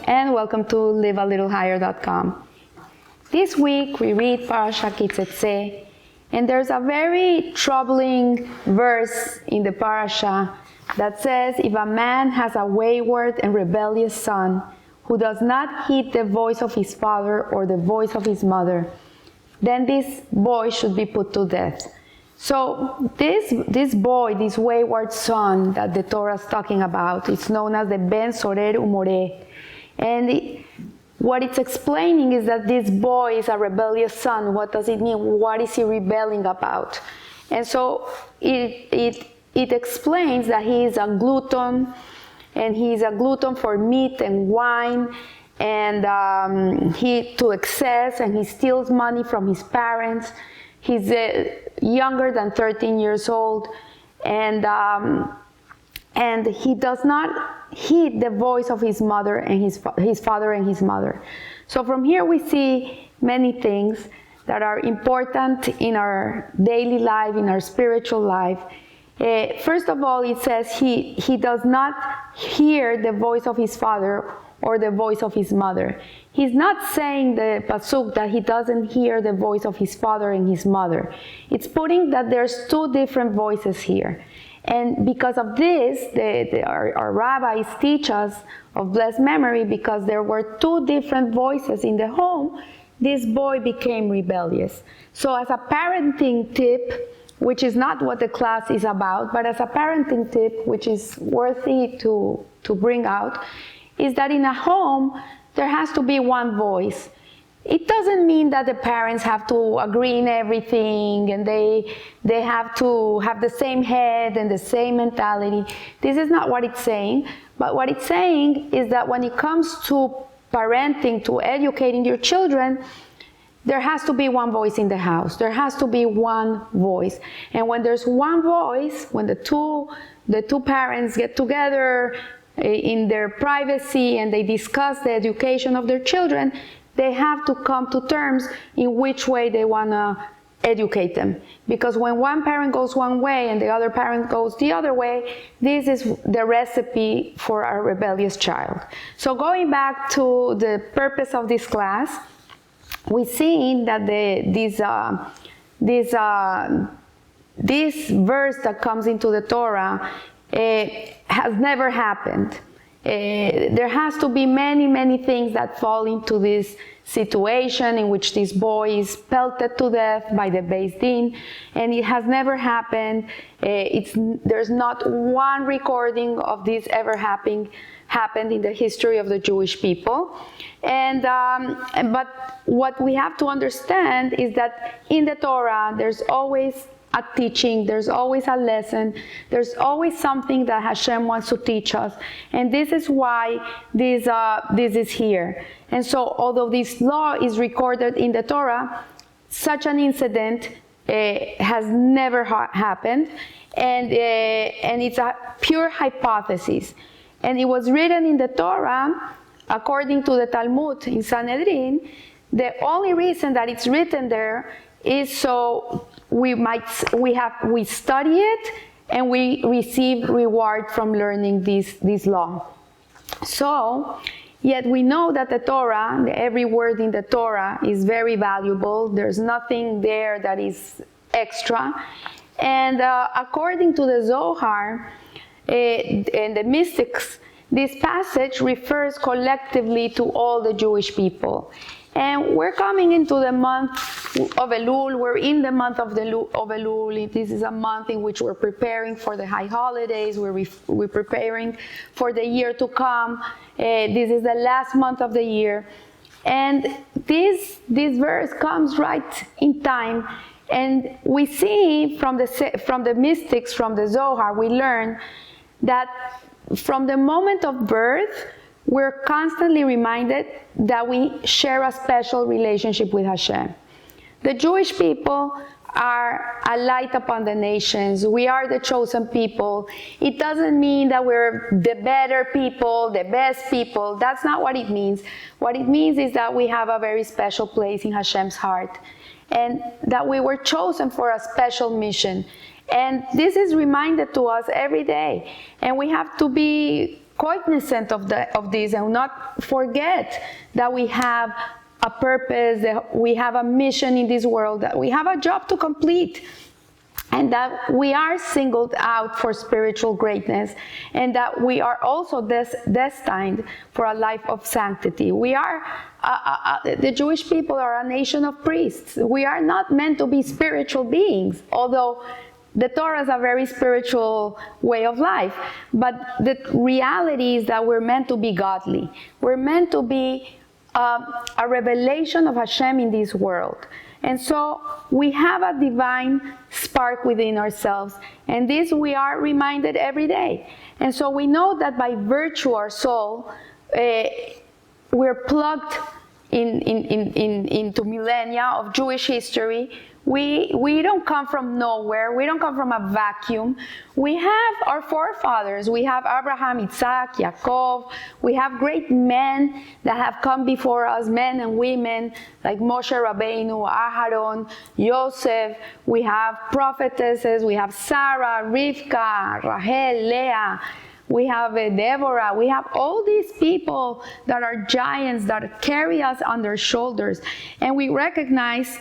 and welcome to livealittlehigher.com. This week we read Parashah Ki Teitze, and there's a very troubling verse in the parasha that says, if a man has a wayward and rebellious son who does not heed the voice of his father or the voice of his mother, then this boy should be put to death. So this boy, this wayward son that the Torah is talking about, it's known as the Ben Sorer Umoreh. And what it's explaining is that this boy is a rebellious son. What does it mean? What is he rebelling about? And so it explains that he is a glutton, and he is a glutton for meat and wine, and he to excess, and he steals money from his parents. He's younger than 13 years old, and he does not heed the voice of his mother and his father and his mother. So from here we see many things that are important in our daily life, in our spiritual life. First of all, it says he does not hear the voice of his father or the voice of his mother. He's not saying the pasuk that he doesn't hear the voice of his father and his mother. It's putting that there's two different voices here. And because of this, our rabbis teach us of blessed memory, because there were two different voices in the home, this boy became rebellious. So as a parenting tip, which is not what the class is about, but as a parenting tip, which is worthy to bring out, is that in a home, there has to be one voice. It doesn't mean that the parents have to agree in everything and they have to have the same head and the same mentality. This is not what it's saying. But what it's saying is that when it comes to parenting, to educating your children, there has to be one voice in the house. There has to be one voice. And when there's one voice, when the two parents get together in their privacy and they discuss the education of their children, they have to come to terms in which way they want to educate them. Because when one parent goes one way and the other parent goes the other way, this is the recipe for a rebellious child. So going back to the purpose of this class, we see that this verse that comes into the Torah has never happened. There has to be many things that fall into this situation in which this boy is pelted to death by the Beis Din, and it has never happened. There's not one recording of this ever happened in the history of the Jewish people. But what we have to understand is that in the Torah, there's always a teaching, there's always a lesson, there's always something that Hashem wants to teach us, and this is why this is here. And so, although this law is recorded in the Torah, such an incident has never happened, and it's a pure hypothesis. And it was written in the Torah, according to the Talmud in Sanhedrin. The only reason that it's written there is so we study it and we receive reward from learning this law. So, yet we know that the Torah, every word in the Torah is very valuable. There's nothing there that is extra. And according to the Zohar and the mystics, this passage refers collectively to all the Jewish people. And we're coming into the month of Elul. We're in the month of Elul. This is a month in which we're preparing for the high holidays. We're preparing for the year to come. This is the last month of the year. And this verse comes right in time. And we see from the mystics, from the Zohar, we learn that from the moment of birth, we're constantly reminded that we share a special relationship with Hashem. The Jewish people are a light upon the nations. We are the chosen people. It doesn't mean that we're the better people, the best people. That's not what it means. What it means is that we have a very special place in Hashem's heart, and that we were chosen for a special mission. And this is reminded to us every day. And we have to be cognizant of this and not forget that we have a purpose, that we have a mission in this world, that we have a job to complete, and that we are singled out for spiritual greatness, and that we are also destined for a life of sanctity. We are, the Jewish people are a nation of priests. We are not meant to be spiritual beings, although the Torah is a very spiritual way of life. But the reality is that we're meant to be godly. We're meant to be a revelation of Hashem in this world. And so we have a divine spark within ourselves, and this we are reminded every day. And so we know that by virtue our soul, we're plugged into millennia of Jewish history. We don't come from nowhere. We don't come from a vacuum. We have our forefathers. We have Abraham, Isaac, Yaakov. We have great men that have come before us, men and women like Moshe Rabbeinu, Aharon, Yosef. We have prophetesses. We have Sarah, Rivka, Rahel, Leah. We have Deborah. We have all these people that are giants that carry us on their shoulders. And we recognize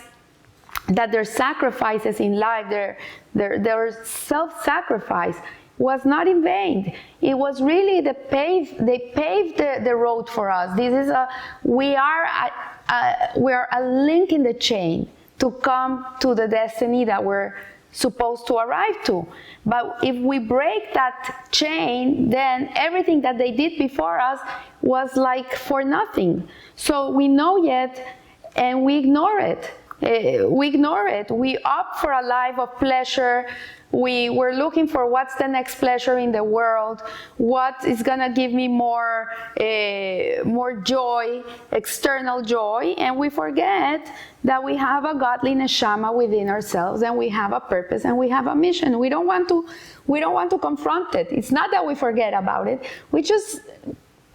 that their sacrifices in life, their self-sacrifice was not in vain. It was really they paved the road for us. We are a link in the chain to come to the destiny that we're supposed to arrive to. But if we break that chain, then everything that they did before us was like for nothing. So we know yet, and we ignore it. We opt for a life of pleasure. We're looking for what's the next pleasure in the world, what is gonna give me more joy, external joy, and we forget that we have a godly neshama within ourselves, and we have a purpose, and we have a mission. We don't want to confront it. It's not that we forget about it. We just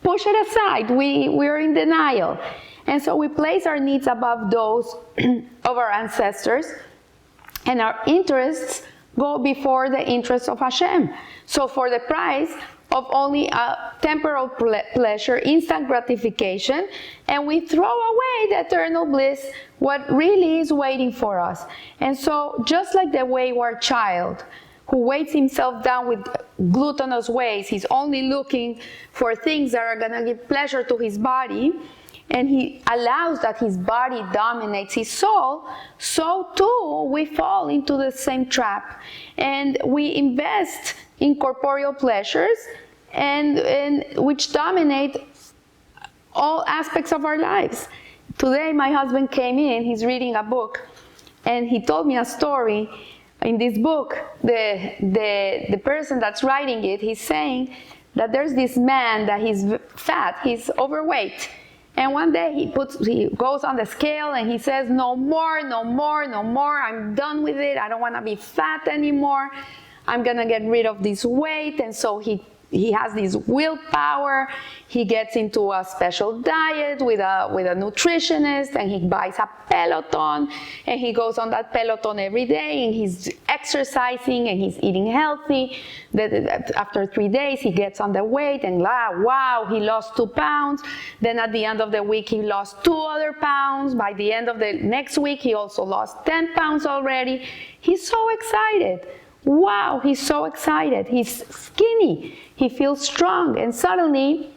push it aside. We're in denial. And so we place our needs above those of our ancestors, and our interests go before the interests of Hashem. So for the price of only a temporal pleasure, instant gratification, and we throw away the eternal bliss, what really is waiting for us. And so just like the wayward child who weights himself down with gluttonous ways, he's only looking for things that are going to give pleasure to his body, and he allows that his body dominates his soul, so too we fall into the same trap. And we invest in corporeal pleasures, and which dominate all aspects of our lives. Today my husband came in, he's reading a book, and he told me a story. In this book, the person that's writing it, he's saying that there's this man that he's fat, he's overweight. And one day he goes on the scale and he says, no more, I'm done with it, I don't want to be fat anymore, I'm going to get rid of this weight. And so he has this willpower, he gets into a special diet with a nutritionist, and he buys a Peloton, and he goes on that Peloton every day, and he's exercising and he's eating healthy. After 3 days he gets on the weight, and wow, he lost 2 pounds. Then at the end of the week he lost 2 other pounds. By the end of the next week he also lost 10 pounds already. He's so excited. Wow, he's so excited. He's skinny. He feels strong. And suddenly,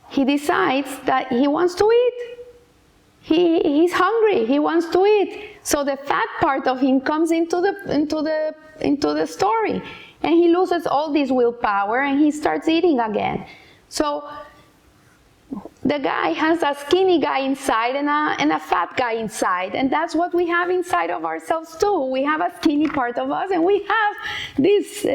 he decides that he wants to eat. He's hungry. He wants to eat. So the fat part of him comes into the story. And he loses all this willpower and he starts eating again. So the guy has a skinny guy inside and a fat guy inside, and that's what we have inside of ourselves too. We have a skinny part of us, and we have this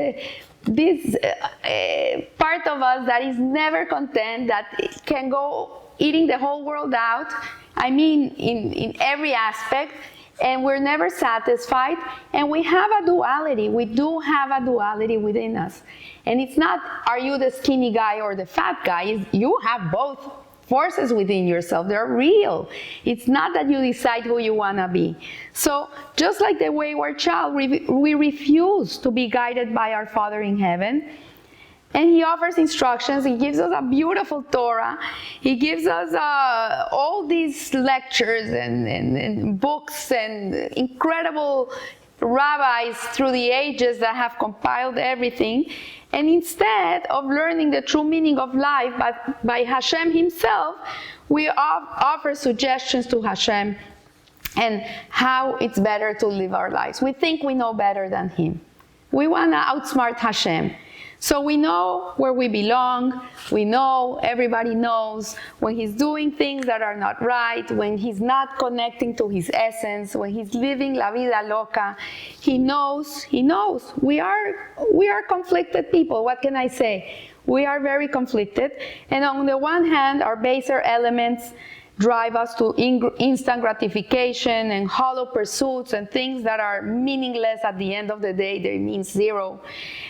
part of us that is never content, that can go eating the whole world out. I mean, in every aspect, and we're never satisfied. And we have a duality. We do have a duality within us, and it's not, are you the skinny guy or the fat guy? You have both forces within yourself. They're real. It's not that you decide who you want to be. So just like the wayward child, we refuse to be guided by our Father in heaven. And he offers instructions. He gives us a beautiful Torah. He gives us all these lectures and books and incredible rabbis through the ages that have compiled everything. And instead of learning the true meaning of life by Hashem himself, we offer suggestions to Hashem and how it's better to live our lives. We think we know better than him. We want to outsmart Hashem. So we know where we belong. We know, everybody knows when he's doing things that are not right, when he's not connecting to his essence, when he's living la vida loca. He knows. We are conflicted people. What can I say? We are very conflicted. And on the one hand, our baser elements drive us to instant gratification and hollow pursuits and things that are meaningless at the end of the day. They mean zero.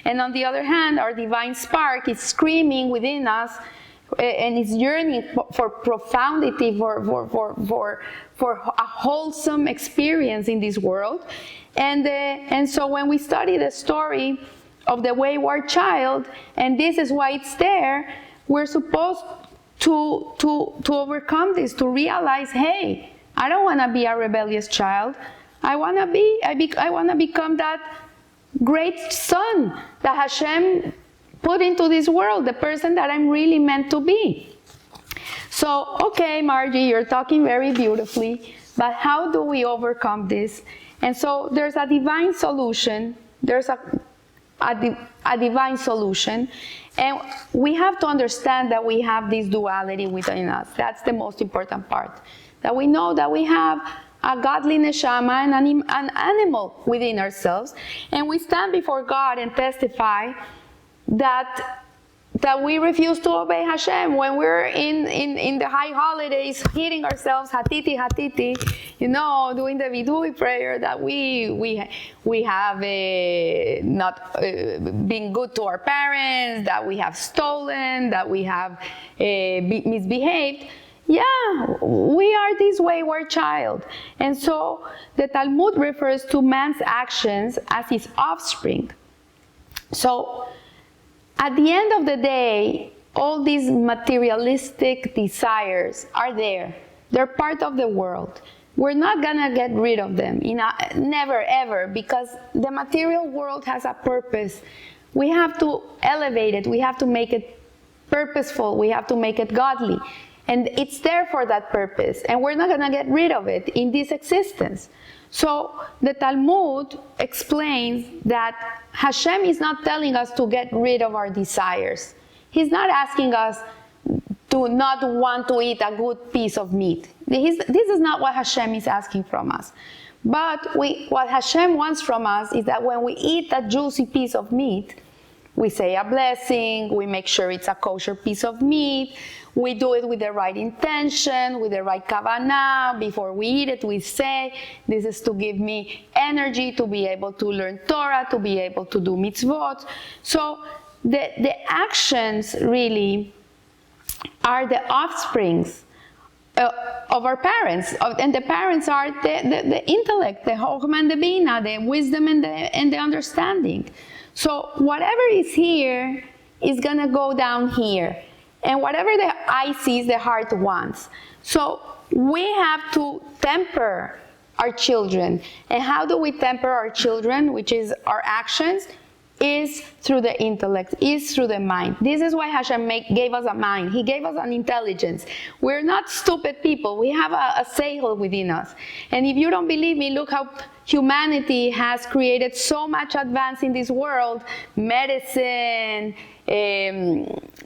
And on the other hand, our divine spark is screaming within us and is yearning for profundity, for a wholesome experience in this world. And so when we study the story of the wayward child, and this is why it's there, we're supposed to overcome this, to realize, hey, I don't want to be a rebellious child. I want to become that great son that Hashem put into this world, the person that I'm really meant to be. So, okay, Margie, you're talking very beautifully, but how do we overcome this? And so there's a divine solution. There's a divine solution. And we have to understand that we have this duality within us. That's the most important part. That we know that we have a godly neshama and an animal within ourselves. And we stand before God and testify that we refuse to obey Hashem. When we're in the high holidays, hitting ourselves, hatiti, doing the vidui prayer, that we have not been good to our parents, that we have stolen, that we have misbehaved. Yeah, we are this wayward child. And so the Talmud refers to man's actions as his offspring. So at the end of the day, all these materialistic desires are there. They're part of the world. We're not gonna get rid of them, never ever, because the material world has a purpose. We have to elevate it. We have to make it purposeful. We have to make it godly. And it's there for that purpose. And we're not gonna get rid of it in this existence. So the Talmud explains that Hashem is not telling us to get rid of our desires. He's not asking us to not want to eat a good piece of meat. This is not what Hashem is asking from us. But what Hashem wants from us is that when we eat that juicy piece of meat, we say a blessing, we make sure it's a kosher piece of meat, we do it with the right intention, with the right kavanah. Before we eat it, we say, this is to give me energy to be able to learn Torah, to be able to do mitzvot. So the actions really are the offsprings of our parents. And the parents are the intellect, the chokhmah and the bina, the wisdom and the understanding. So whatever is here is going to go down here. And whatever the eye sees, the heart wants. So we have to temper our children. And how do we temper our children, which is our actions? Is through the intellect, is through the mind. This is why Hashem gave us a mind. He gave us an intelligence. We're not stupid people. We have a seichel within us. And if you don't believe me, look how humanity has created so much advance in this world. Medicine,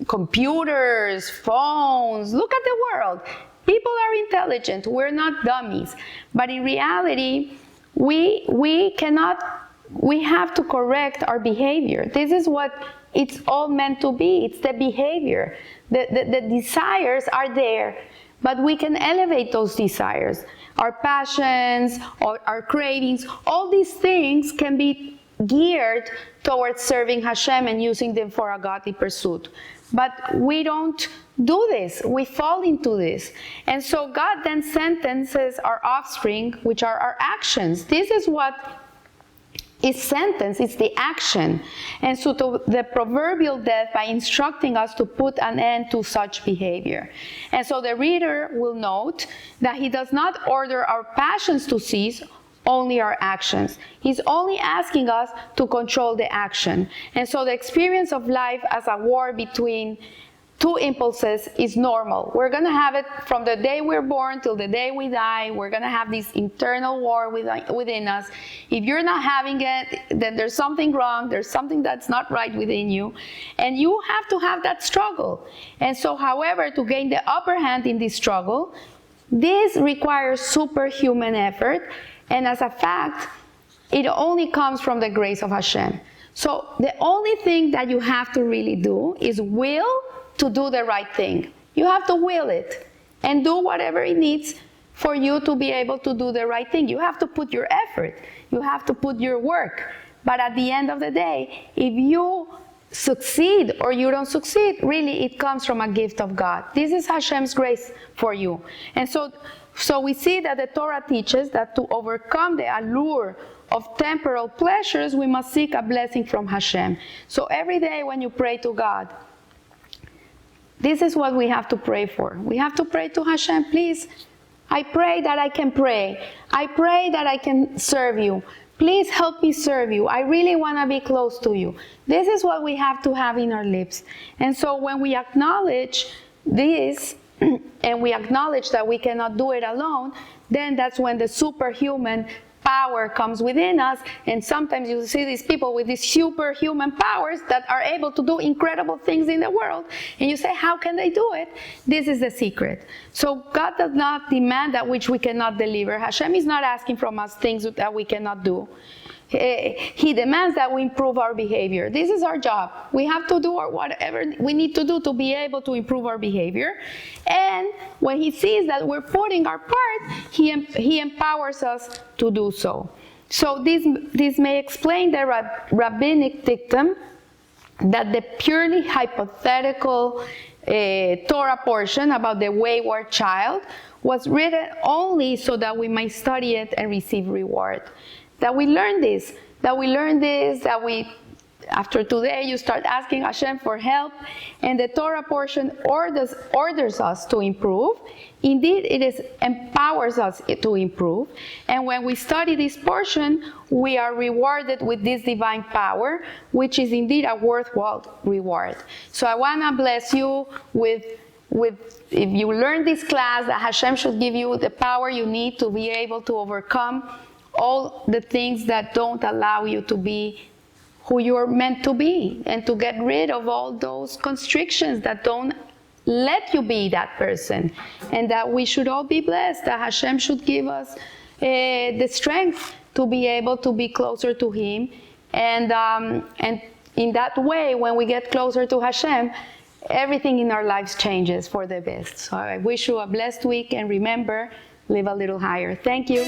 computers, phones. Look at the world. People are intelligent. We're not dummies. But in reality, we have to correct our behavior. This is what it's all meant to be. It's the behavior. The desires are there, but we can elevate those desires. Our passions, our cravings, all these things can be geared towards serving Hashem and using them for a godly pursuit. But we don't do this. We fall into this. And so God then sentences our offspring, which are our actions. This is what is sentence, it's the action. And so the proverbial death by instructing us to put an end to such behavior. And so the reader will note that he does not order our passions to cease, only our actions. He's only asking us to control the action. And so the experience of life as a war between two impulses is normal. We're going to have it from the day we're born till the day we die. We're going to have this internal war within us. If you're not having it, then there's something wrong. There's something that's not right within you. And you have to have that struggle. And so, however, to gain the upper hand in this struggle, this requires superhuman effort. And as a fact, it only comes from the grace of Hashem. So the only thing that you have to really do is will to do the right thing. You have to will it and do whatever it needs for you to be able to do the right thing. You have to put your effort. You have to put your work. But at the end of the day, if you succeed or you don't succeed, really it comes from a gift of God. This is Hashem's grace for you. And so we see that the Torah teaches that to overcome the allure of temporal pleasures, we must seek a blessing from Hashem. So every day when you pray to God, this is what we have to pray for. We have to pray to Hashem, please, I pray that I can pray. I pray that I can serve you. Please help me serve you. I really want to be close to you. This is what we have to have in our lips. And so when we acknowledge this, and we acknowledge that we cannot do it alone, then that's when the superhuman power comes within us. And sometimes you see these people with these superhuman powers that are able to do incredible things in the world. And you say, how can they do it? This is the secret. So God does not demand that which we cannot deliver. Hashem is not asking from us things that we cannot do. He demands that we improve our behavior. This is our job. We have to do whatever we need to do to be able to improve our behavior. And when He sees that we're putting our part, He empowers us to do so. So this may explain the rabbinic dictum that the purely hypothetical Torah portion about the wayward child was written only so that we might study it and receive reward. That we learn this, after today you start asking Hashem for help, and the Torah portion orders us to improve. Indeed, it empowers us to improve. And when we study this portion, we are rewarded with this divine power, which is indeed a worthwhile reward. So I want to bless you with if you learn this class, that Hashem should give you the power you need to be able to overcome all the things that don't allow you to be who you're meant to be, and to get rid of all those constrictions that don't let you be that person. And that we should all be blessed, that Hashem should give us the strength to be able to be closer to Him. And in that way, when we get closer to Hashem, everything in our lives changes for the best. So I wish you a blessed week, and remember, live a little higher. Thank you.